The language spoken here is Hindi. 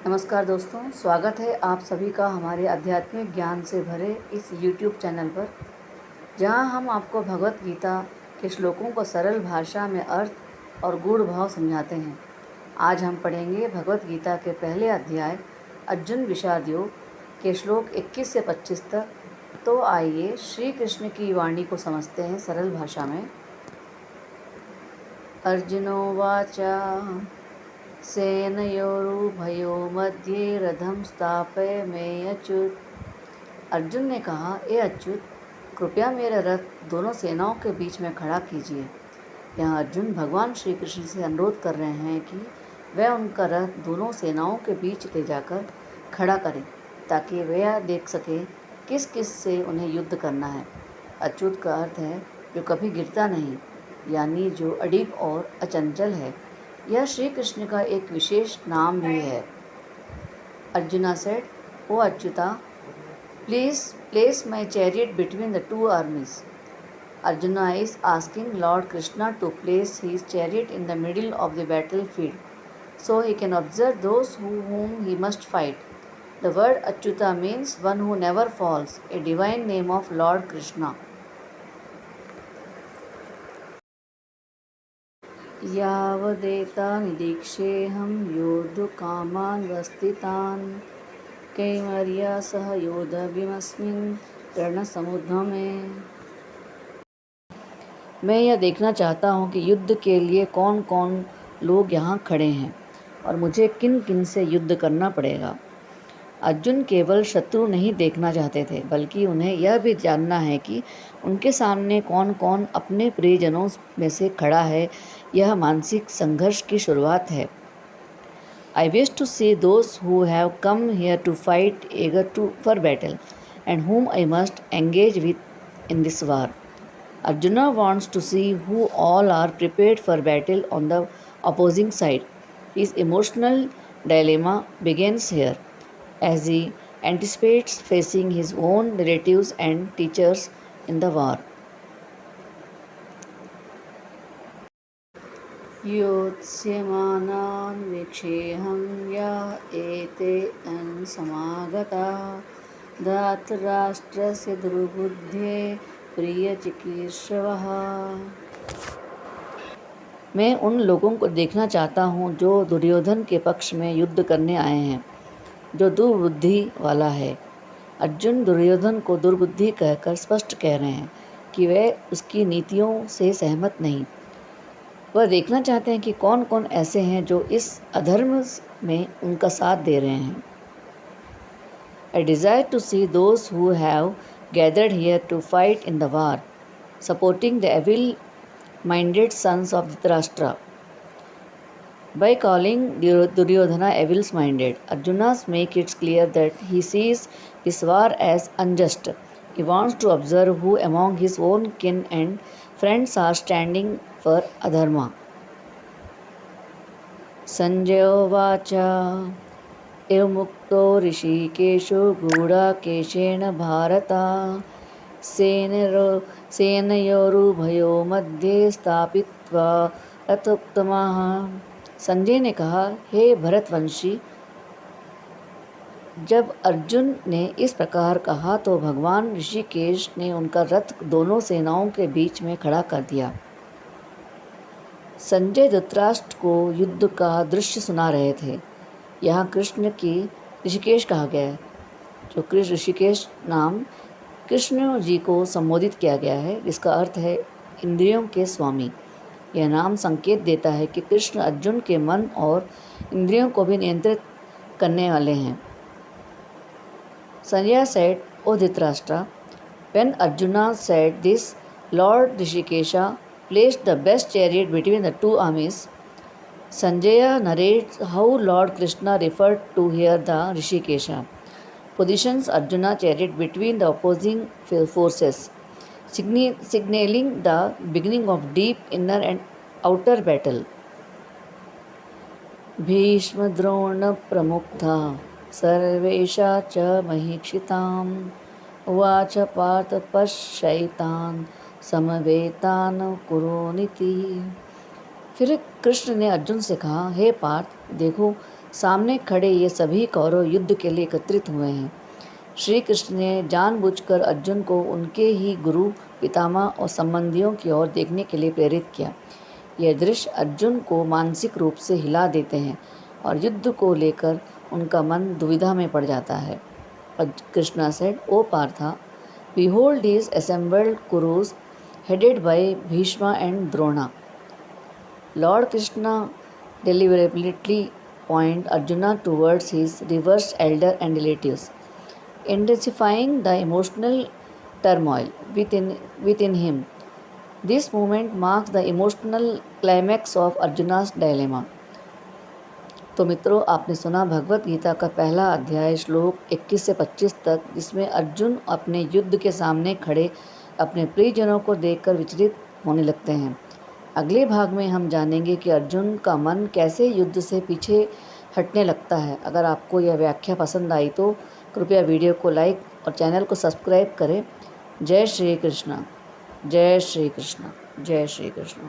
नमस्कार दोस्तों, स्वागत है आप सभी का हमारे आध्यात्मिक ज्ञान से भरे इस YouTube चैनल पर, जहां हम आपको भगवत गीता के श्लोकों को सरल भाषा में अर्थ और गूढ़ भाव समझाते हैं। आज हम पढ़ेंगे भगवत गीता के पहले अध्याय अर्जुन विषाद योग के श्लोक 21 से 25 तक। तो आइए श्री कृष्ण की वाणी को समझते हैं सरल भाषा में। अर्जुनोवाच सेनयोरुभयो मध्ये रथम स्थापय मे अच्युत। अर्जुन ने कहा, ए अच्युत, कृपया मेरा रथ दोनों सेनाओं के बीच में खड़ा कीजिए। यहाँ अर्जुन भगवान श्री कृष्ण से अनुरोध कर रहे हैं कि वह उनका रथ दोनों सेनाओं के बीच ले जाकर खड़ा करें, ताकि वह देख सके किस किस से उन्हें युद्ध करना है। अच्युत का अर्थ है जो कभी गिरता नहीं, यानी जो अडिग और अचंचल है। यह श्री कृष्ण का एक विशेष नाम भी है। Arjuna said, O Achyuta, please place my chariot between the two armies. Arjuna is asking Lord Krishna to place his chariot in the middle of the battlefield so he can observe those whom he must fight. The word Achyuta means one who never falls, a divine name of Lord Krishna. यावदेता निदीक्षेऽहं योद्धुकामान् वस्थितान् कैमर्या सह योद्धव्यमस्मिन् रणसमुद्यमे। मैं यह देखना चाहता हूँ कि युद्ध के लिए कौन कौन लोग यहाँ खड़े हैं और मुझे किन किन से युद्ध करना पड़ेगा। अर्जुन केवल शत्रु नहीं देखना चाहते थे, बल्कि उन्हें यह भी जानना है कि उनके सामने कौन कौन अपने प्रियजनों में से खड़ा है। यह मानसिक संघर्ष की शुरुआत है। I wish to see those who have come here to fight eager for battle and whom I must engage with in this war. Arjuna wants to see who all are prepared for battle on the opposing side. His emotional dilemma begins here, as he anticipates facing his own relatives and teachers in the war. योत्स्यमानान् वीक्षेऽहं या एते समागताः धातराष्ट्रस्य दुर्बुद्धे प्रियचिकीर्षवः। मैं उन लोगों को देखना चाहता हूँ जो दुर्योधन के पक्ष में युद्ध करने आए हैं, जो दुर्बुद्धि वाला है। अर्जुन दुर्योधन को दुर्बुद्धि कहकर स्पष्ट कह रहे हैं कि वे उसकी नीतियों से सहमत नहीं। वह देखना चाहते हैं कि कौन कौन ऐसे हैं जो इस अधर्म में उनका साथ दे रहे हैं। I desire to see those who have gathered here to fight in the war, supporting the evil-minded sons of Dhritarashtra. By calling Duryodhana evil-minded, Arjuna makes it clear that he sees this war as unjust. He wants to observe who among his own kin and friends are standing for अधर्मा। संजय उवाच एवमुक्तो ऋषिकेशो गूढाकेशेन भारत सेनयोरुभयो मध्ये स्थापित्वा रथोत्तमः। संजय ने कहा, हे भरतवंशी, जब अर्जुन ने इस प्रकार कहा तो भगवान ऋषिकेश ने उनका रथ दोनों सेनाओं के बीच में खड़ा कर दिया। संजय धृतराष्ट्र को युद्ध का दृश्य सुना रहे थे। यहाँ कृष्ण की ऋषिकेश कहा गया है, जो कृष्ण ऋषिकेश नाम कृष्ण जी को संबोधित किया गया है, जिसका अर्थ है इंद्रियों के स्वामी। यह नाम संकेत देता है कि कृष्ण अर्जुन के मन और इंद्रियों को भी नियंत्रित करने वाले हैं। Sanjay said, O Dhritarashtra, when Arjuna said this, Lord Rishikesha placed the best chariot between the two armies. Sanjaya narrates how Lord Krishna referred to here the Rishikesha, positions Arjuna chariot between the opposing forces, signaling the beginning of deep inner and outer battle. Bhishma Drona प्रमुक्ता सर्वेषा च महीक्षिताम् उवाच पार्थ पश्यैतान् समवेतान् कुरुनीति। फिर कृष्ण ने अर्जुन से कहा, हे पार्थ, देखो सामने खड़े ये सभी कौरव युद्ध के लिए एकत्रित हुए हैं। श्री कृष्ण ने जानबूझकर अर्जुन को उनके ही गुरु, पितामह और संबंधियों की ओर देखने के लिए प्रेरित किया। यह दृश्य अर्जुन को मानसिक रूप से हिला देते हैं और युद्ध को लेकर उनका मन दुविधा में पड़ जाता है। Krishna said, O Partha, behold these assembled Kurus headed by Bhishma and Drona. Lord Krishna deliberately pointed Arjuna towards his reversed elder and relatives, intensifying the emotional turmoil within him. This moment marks the emotional climax of Arjuna's dilemma. तो मित्रों, आपने सुना भगवत गीता का पहला अध्याय श्लोक 21 से 25 तक, जिसमें अर्जुन अपने युद्ध के सामने खड़े अपने प्रियजनों को देखकर विचलित होने लगते हैं। अगले भाग में हम जानेंगे कि अर्जुन का मन कैसे युद्ध से पीछे हटने लगता है। अगर आपको यह व्याख्या पसंद आई तो कृपया वीडियो को लाइक और चैनल को सब्सक्राइब करें। जय श्री कृष्ण, जय श्री कृष्ण, जय श्री कृष्ण।